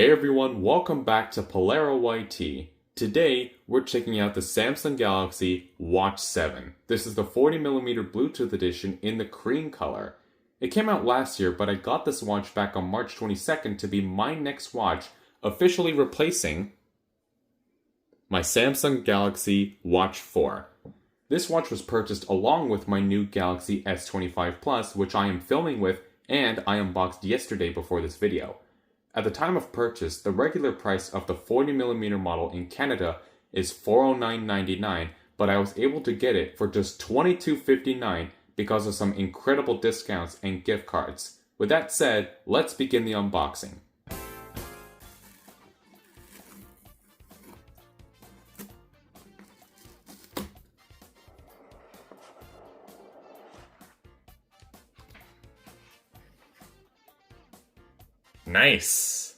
Hey everyone, welcome back to Polara-YT. Today, we're checking out the Samsung Galaxy Watch7. This is the 40mm Bluetooth edition in the cream color. It came out last year, but I got this watch back on March 22nd to be my next watch, officially replacing my Samsung Galaxy Watch4. This watch was purchased along with my new Galaxy S25 Plus, which I am filming with and I unboxed yesterday before this video. At the time of purchase, the regular price of the 40mm model in Canada is $409.99, but I was able to get it for just $22.59 because of some incredible discounts and gift cards. With that said, let's begin the unboxing. Nice!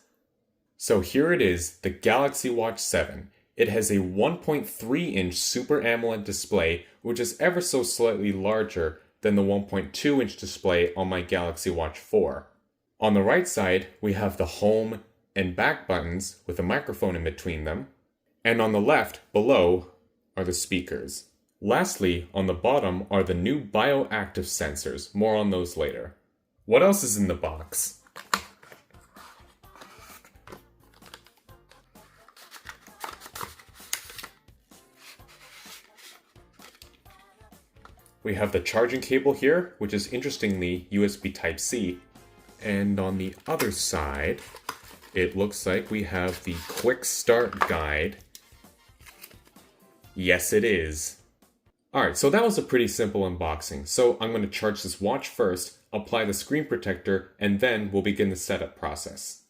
So here it is, the Galaxy Watch 7. It has a 1.3-inch Super AMOLED display, which is ever so slightly larger than the 1.2-inch display on my Galaxy Watch 4. On the right side, we have the home and back buttons with a microphone in between them. And on the left, below, are the speakers. Lastly, on the bottom are the new bioactive sensors. More on those later. What else is in the box? We have the charging cable here, which is interestingly USB Type-C. And on the other side, it looks like we have the quick start guide. Yes, it is. Alright, so that was a pretty simple unboxing. So I'm going to charge this watch first, apply the screen protector, and then we'll begin the setup process.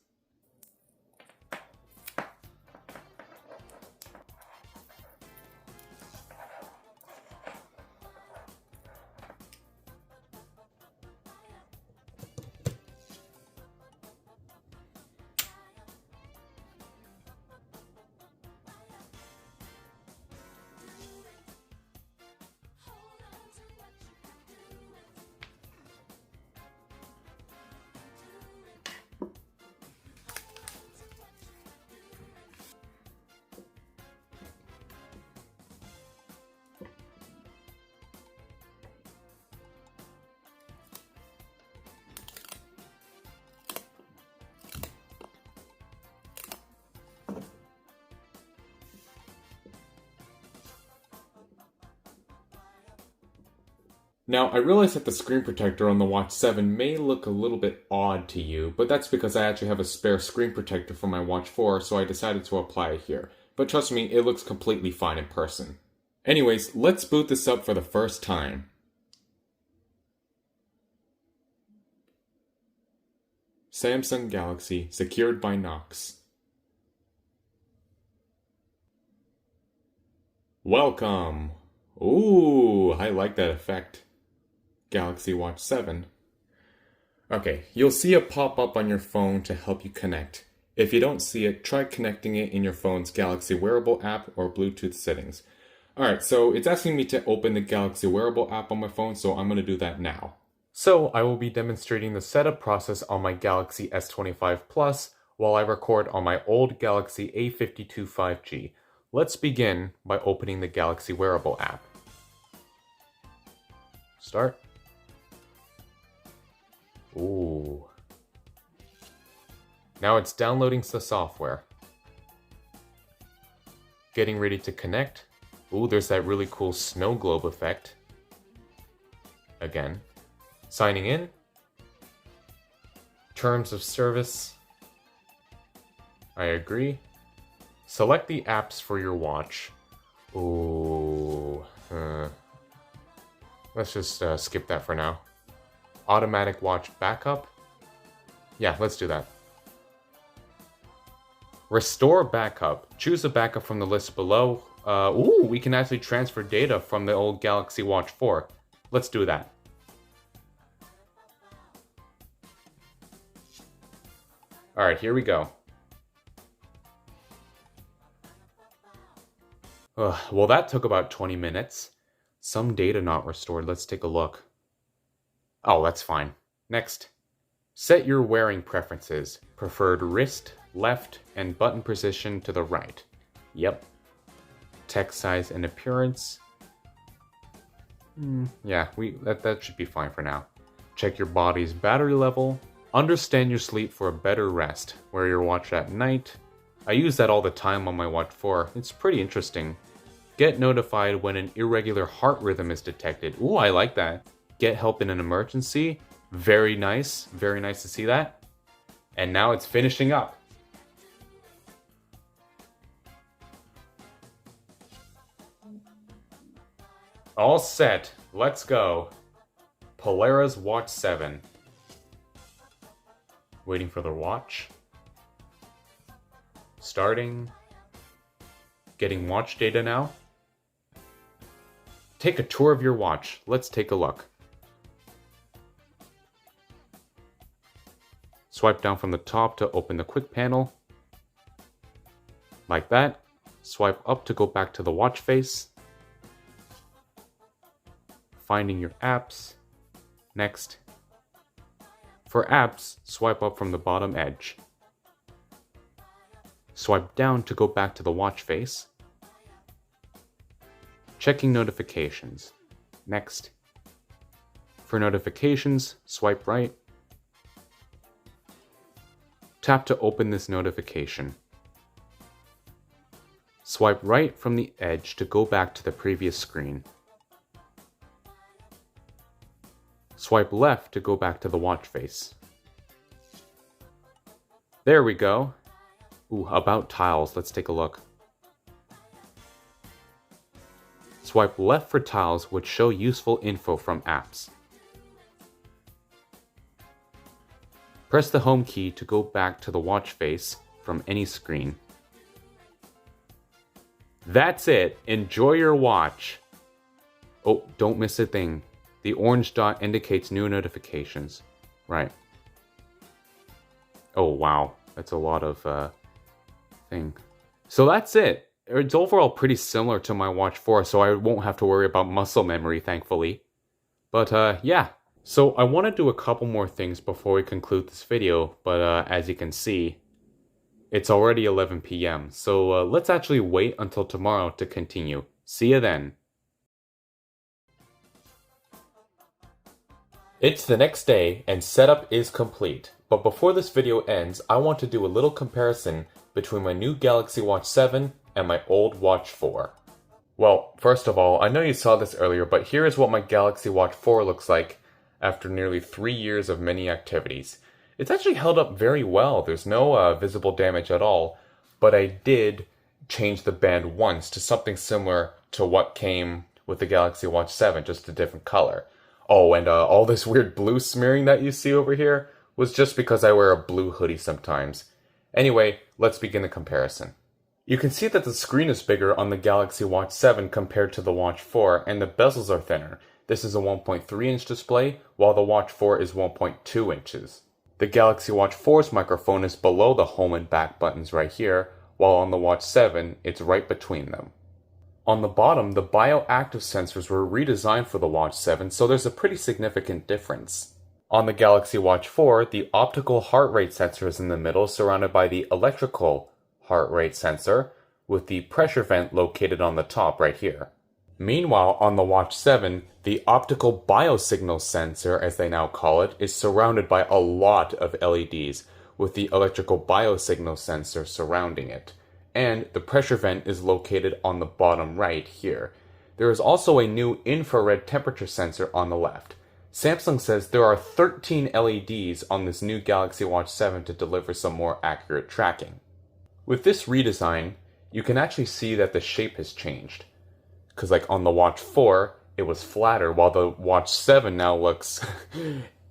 Now, I realize that the screen protector on the Watch 7 may look a little bit odd to you, but that's because I actually have a spare screen protector for my Watch 4, so I decided to apply it here. But trust me, it looks completely fine in person. Anyways, let's boot this up for the first time. Samsung Galaxy, secured by Knox. Welcome! Ooh, I like that effect. Galaxy Watch 7. Okay, you'll see a pop-up on your phone to help you connect. If you don't see it, try connecting it in your phone's Galaxy Wearable app or Bluetooth settings. Alright, so it's asking me to open the Galaxy Wearable app on my phone, so I'm going to do that now. So I will be demonstrating the setup process on my Galaxy S25 Plus while I record on my old Galaxy A52 5G. Let's begin by opening the Galaxy Wearable app. Start. Ooh. Now it's downloading the software. Getting ready to connect. Ooh, there's that really cool snow globe effect. Again. Signing in. Terms of service. I agree. Select the apps for your watch. Ooh. Let's just skip that for now. Automatic watch backup. Yeah, let's do that. Restore backup. Choose a backup from the list below. Ooh, we can actually transfer data from the old Galaxy Watch 4. Let's do that. Alright, here we go. Well, that took about 20 minutes. Some data not restored. Let's take a look. Oh, that's fine. Next. Set your wearing preferences. Preferred wrist, left and button position to the right. Yep. Text size and appearance. Yeah, that should be fine for now. Check your body's battery level. Understand your sleep for a better rest. Wear your watch at night. I use that all the time on my Watch 4. It's pretty interesting. Get notified when an irregular heart rhythm is detected. Ooh, I like that. Get help in an emergency. Very nice. Very nice to see that. And now it's finishing up. All set. Let's go. Polara Watch7. Waiting for the watch. Starting. Getting watch data now. Take a tour of your watch. Let's take a look. Swipe down from the top to open the quick panel. Like that. Swipe up to go back to the watch face. Finding your apps. Next. For apps, swipe up from the bottom edge. Swipe down to go back to the watch face. Checking notifications. Next. For notifications, swipe right. Tap to open this notification. Swipe right from the edge to go back to the previous screen. Swipe left to go back to the watch face. There we go. Ooh, about tiles. Let's take a look. Swipe left for tiles which show useful info from apps. Press the home key to go back to the watch face from any screen. That's it. Enjoy your watch. Oh, don't miss a thing. The orange dot indicates new notifications. Right. Oh, wow. That's a lot of thing. So that's it. It's overall pretty similar to my Watch 4, so I won't have to worry about muscle memory, thankfully. But yeah. So I want to do a couple more things before we conclude this video, but as you can see, it's already 11 p.m. So let's actually wait until tomorrow to continue. See you then. It's the next day and setup is complete, but before this video ends, I want to do a little comparison between my new Galaxy Watch 7 and my old Watch 4. Well, first of all, I know you saw this earlier, but here is what my Galaxy Watch 4 looks like after nearly 3 years of many activities. It's actually held up very well, there's no visible damage at all, but I did change the band once to something similar to what came with the Galaxy Watch 7, just a different color. Oh, and all this weird blue smearing that you see over here was just because I wear a blue hoodie sometimes. Anyway, let's begin the comparison. You can see that the screen is bigger on the Galaxy Watch 7 compared to the Watch 4, and the bezels are thinner. This is a 1.3-inch display, while the Watch 4 is 1.2 inches. The Galaxy Watch 4's microphone is below the home and back buttons right here, while on the Watch 7, it's right between them. On the bottom, the bioactive sensors were redesigned for the Watch 7, so there's a pretty significant difference. On the Galaxy Watch 4, the optical heart rate sensor is in the middle, surrounded by the electrical heart rate sensor, with the pressure vent located on the top right here. Meanwhile, on the Watch 7, the optical biosignal sensor, as they now call it, is surrounded by a lot of LEDs, with the electrical biosignal sensor surrounding it. And the pressure vent is located on the bottom right here. There is also a new infrared temperature sensor on the left. Samsung says there are 13 LEDs on this new Galaxy Watch 7 to deliver some more accurate tracking. With this redesign, you can actually see that the shape has changed. Because like on the Watch 4, it was flatter, while the Watch 7 now looks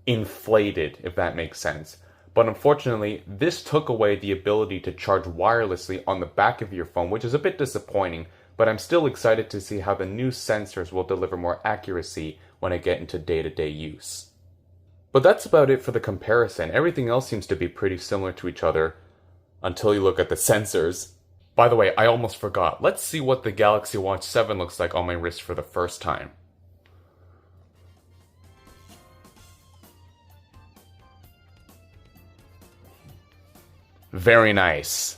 inflated, if that makes sense. But unfortunately, this took away the ability to charge wirelessly on the back of your phone, which is a bit disappointing, but I'm still excited to see how the new sensors will deliver more accuracy when I get into day-to-day use. But that's about it for the comparison. Everything else seems to be pretty similar to each other, until you look at the sensors. By the way, I almost forgot. Let's see what the Galaxy Watch 7 looks like on my wrist for the first time. Very nice.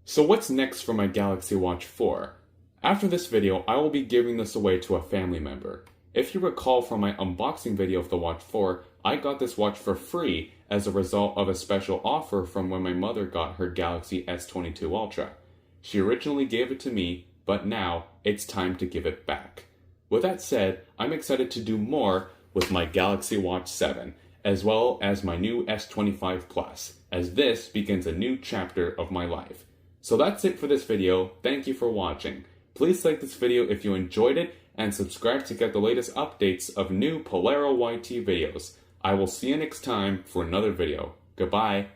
So what's next for my Galaxy Watch 4? After this video, I will be giving this away to a family member. If you recall from my unboxing video of the Watch 4, I got this watch for free as a result of a special offer from when my mother got her Galaxy S22 Ultra. She originally gave it to me, but now it's time to give it back. With that said, I'm excited to do more with my Galaxy Watch7, as well as my new S25 Plus, as this begins a new chapter of my life. So that's it for this video. Thank you for watching. Please like this video if you enjoyed it, and subscribe to get the latest updates of new Polara-YT videos. I will see you next time for another video. Goodbye.